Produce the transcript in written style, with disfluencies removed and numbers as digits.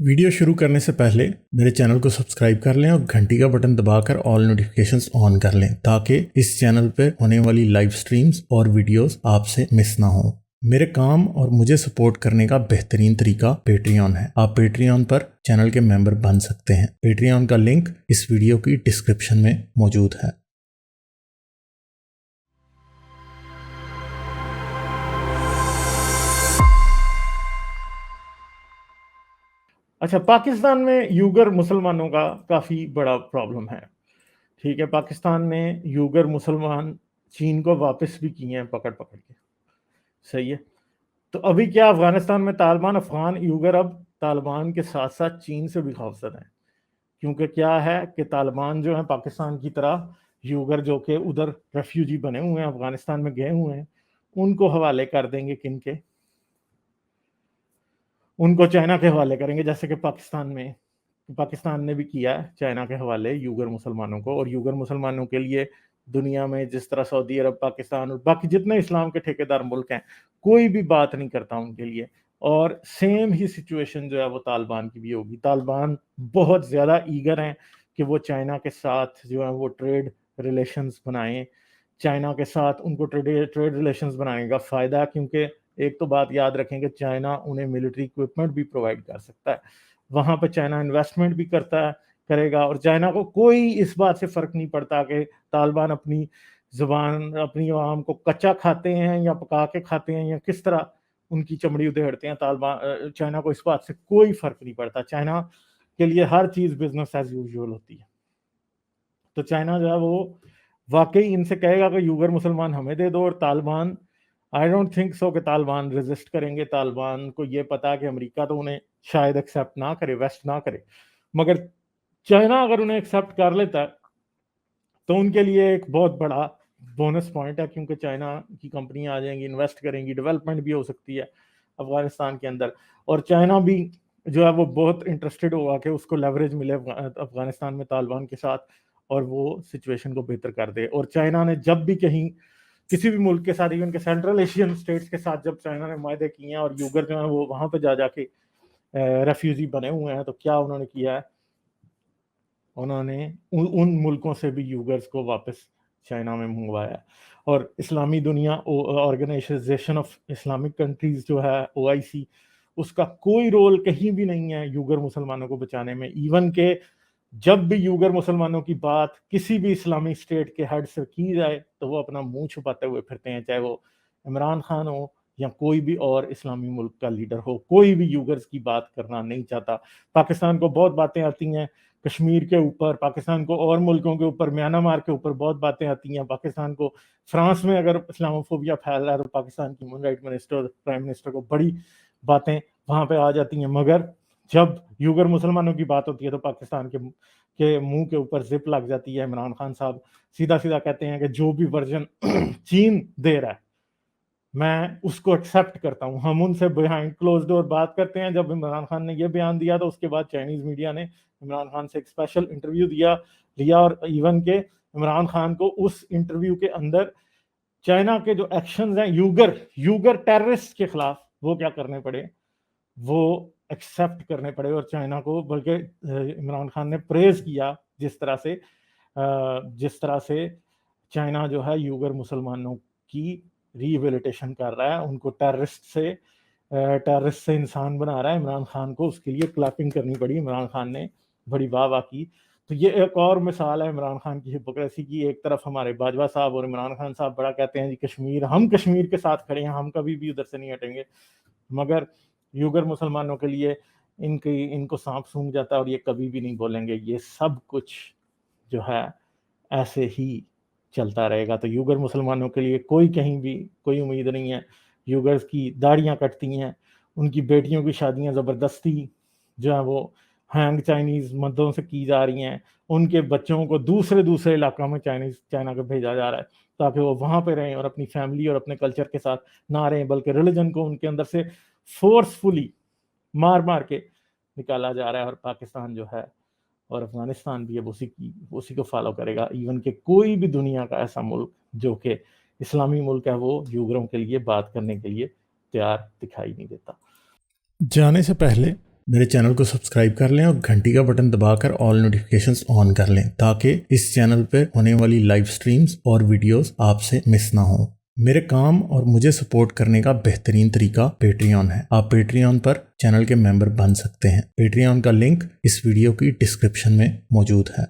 Video शुरू करने से पहले मेरे चैनल को सब्सक्राइब कर लें और घंटी का बटन दबाकर ऑल नोटिफिकेशंस ऑन कर लें ताकि इस चैनल पर होने वाली लाइव स्ट्रीम्स और वीडियोस आपसे मिस ना हो। मेरे काम और मुझे सपोर्ट करने का बेहतरीन तरीका पेट्रियन है। आप पेट्रियन पर चैनल के मेंबर बन सकते हैं। पेट्रियन का लिंक इस वीडियो की डिस्क्रिप्शन में मौजूद है। अच्छा, पाकिस्तान में यूगर मुसलमानों का काफ़ी बड़ा प्रॉब्लम है। ठीक है, पाकिस्तान ने यूगर मुसलमान चीन को वापस भी किए हैं पकड़ पकड़ के। सही है। तो अभी क्या अफगानिस्तान में तालिबान, अफगान यूगर अब तालिबान के साथ साथ चीन से भी खौफजदा हैं, क्योंकि क्या है कि तालिबान जो है पाकिस्तान की तरह यूगर जो कि उधर रेफ्यूजी बने हुए हैं, अफगानिस्तान में गए हुए हैं, उनको हवाले कर देंगे किन के, उनको चाइना के हवाले करेंगे, जैसे कि पाकिस्तान ने भी किया है चाइना के हवाले यूगर मुसलमानों को। और यूगर मुसलमानों के लिए दुनिया में जिस तरह सऊदी अरब, पाकिस्तान और बाकी जितने इस्लाम के ठेकेदार मुल्क हैं, कोई भी बात नहीं करता उनके लिए। और सेम ही सिचुएशन जो है वो तालिबान की भी होगी। तालिबान बहुत ज़्यादा ईगर हैं कि वो चाइना के साथ जो है वो ट्रेड रिलेशंस बनाएं। चाइना के साथ उनको ट्रेड रिलेशंस बनाने का फ़ायदा, क्योंकि एक तो बात याद रखें कि चाइना उन्हें मिलिट्री इक्विपमेंट भी प्रोवाइड कर सकता है, वहाँ पर चाइना इन्वेस्टमेंट भी करेगा। और चाइना को कोई इस बात से फ़र्क नहीं पड़ता कि तालिबान अपनी ज़ुबान, अपनी आवाम को कच्चा खाते हैं या पका के खाते हैं या किस तरह उनकी चमड़ी उधेड़ते हैं। चाइना को इस बात से कोई फ़र्क नहीं पड़ता। चाइना के लिए हर चीज़ बिजनेस एज यूजुअल होती है। तो चाइना जो है वो वाकई इनसे कहेगा कि यूगर मुसलमान हमें दे दो, और Taliban, I don't think so कि तालिबान रेजिस्ट करेंगे। तालिबान को ये पता है कि अमेरिका तो उन्हें शायद एक्सेप्ट ना करे, वेस्ट ना करे, मगर चाइना अगर उन्हें एक्सेप्ट कर लेता है तो उनके लिए एक बहुत बड़ा बोनस पॉइंट है, क्योंकि चाइना की कंपनियां आ जाएंगी, इन्वेस्ट करेंगी, डेवलपमेंट भी हो सकती है अफगानिस्तान के अंदर। और चाइना भी जो है वो बहुत इंटरेस्टेड होगा कि उसको लेवरेज मिले अफगानिस्तान में तालिबान के साथ, और वो सिचुएशन को बेहतर कर दे। और चाइना ने जब भी कहीं किसी भी मुल्क के साथ, इवन के सेंट्रल एशियन स्टेट्स के साथ, जब चाइना ने मायदे किए हैं और यूगर जो है वो वहां पे जा जाके रेफ्यूजी बने हुए हैं, तो क्या उन्होंने किया है, उन्होंने उन मुल्कों से भी यूगर्स को वापस चाइना में मंगवाया। और इस्लामी दुनिया ऑर्गेनाइजेशन ऑफ इस्लामिक कंट्रीज जो है, OIC, उसका कोई रोल कहीं भी नहीं है यूगर मुसलमानों को बचाने में। इवन के जब भी यूगर मुसलमानों की बात किसी भी इस्लामिक स्टेट के हेड से की जाए तो वो अपना मुंह छुपाते हुए फिरते हैं, चाहे वो इमरान खान हो या कोई भी और इस्लामी मुल्क का लीडर हो। कोई भी यूगर्स की बात करना नहीं चाहता। पाकिस्तान को बहुत बातें आती हैं कश्मीर के ऊपर, पाकिस्तान को और मुल्कों के ऊपर, म्यांमार के ऊपर बहुत बातें आती हैं। पाकिस्तान को फ्रांस में अगर इस्लामोफोबिया फैल रहा है तो पाकिस्तान की human right minister, prime minister को बड़ी बातें वहां पे आ जाती हैं। मगर जब यूगर मुसलमानों की बात होती है तो पाकिस्तान के मुंह के ऊपर जिप लग जाती है। इमरान खान साहब सीधा सीधा कहते हैं कि जो भी वर्जन चीन दे रहा है मैं उसको एक्सेप्ट करता हूं। हम उनसे बिहाइंड क्लोज डोर बात करते हैं। जब इमरान खान ने यह बयान दिया तो उसके बाद चाइनीज मीडिया ने इमरान खान से एक स्पेशल इंटरव्यू लिया, और इवन के इमरान खान को उस इंटरव्यू के अंदर चाइना के जो एक्शंस हैं यूगर टेररिस्ट के खिलाफ, वो क्या करने पड़े, वो एक्सेप्ट करने पड़े। और चाइना को बल्कि इमरान खान ने प्रेज किया जिस तरह से चाइना जो है यूगर मुसलमानों की रिहेबिलिटेशन कर रहा है, उनको टेररिस्ट से इंसान बना रहा है। इमरान खान को उसके लिए क्लैपिंग करनी पड़ी, इमरान खान ने बड़ी वाह की। तो ये एक और मिसाल है इमरान खान की हिपोक्रेसी की। एक तरफ हमारे बाजवा साहब और इमरान खान साहब बड़ा कहते हैं जी कश्मीर, हम कश्मीर के साथ खड़े हैं, हम कभी भी उधर से नहीं हटेंगे, मगर यूगर मुसलमानों के लिए इनको सांप सूंघ जाता है और ये कभी भी नहीं बोलेंगे। ये सब कुछ जो है ऐसे ही चलता रहेगा। तो यूगर मुसलमानों के लिए कहीं भी कोई उम्मीद नहीं है। यूगर्स की दाढ़ियाँ कटती हैं, उनकी बेटियों की शादियाँ ज़बरदस्ती जो है वो हैंग चाइनीज़ मर्दों से की जा रही हैं। उनके बच्चों को दूसरे इलाकों में चाइना को भेजा जा रहा है ताकि वो वहाँ पे रहें और अपनी फैमिली और अपने कल्चर के साथ ना रहें, बल्कि रिलीजन को उनके अंदर से फोर्सफुली मार के निकाला जा रहा है। और पाकिस्तान जो है और अफगानिस्तान भी अब उसी को फॉलो करेगा। इवन के कोई भी दुनिया का ऐसा मुल्क जो कि इस्लामी मुल्क है वो यूगरों के लिए बात करने के लिए तैयार दिखाई नहीं देता। जाने से पहले मेरे चैनल को सब्सक्राइब कर लें और घंटी का बटन दबाकर ऑल नोटिफिकेशंस ऑन कर लें ताकि इस चैनल पे होने वाली लाइव स्ट्रीम्स और वीडियोस आपसे मिस ना हो। मेरे काम और मुझे सपोर्ट करने का बेहतरीन तरीका पेट्रियन है। आप पेट्रियन पर चैनल के मेंबर बन सकते हैं। पेट्रियन का लिंक इस वीडियो की डिस्क्रिप्शन में मौजूद है।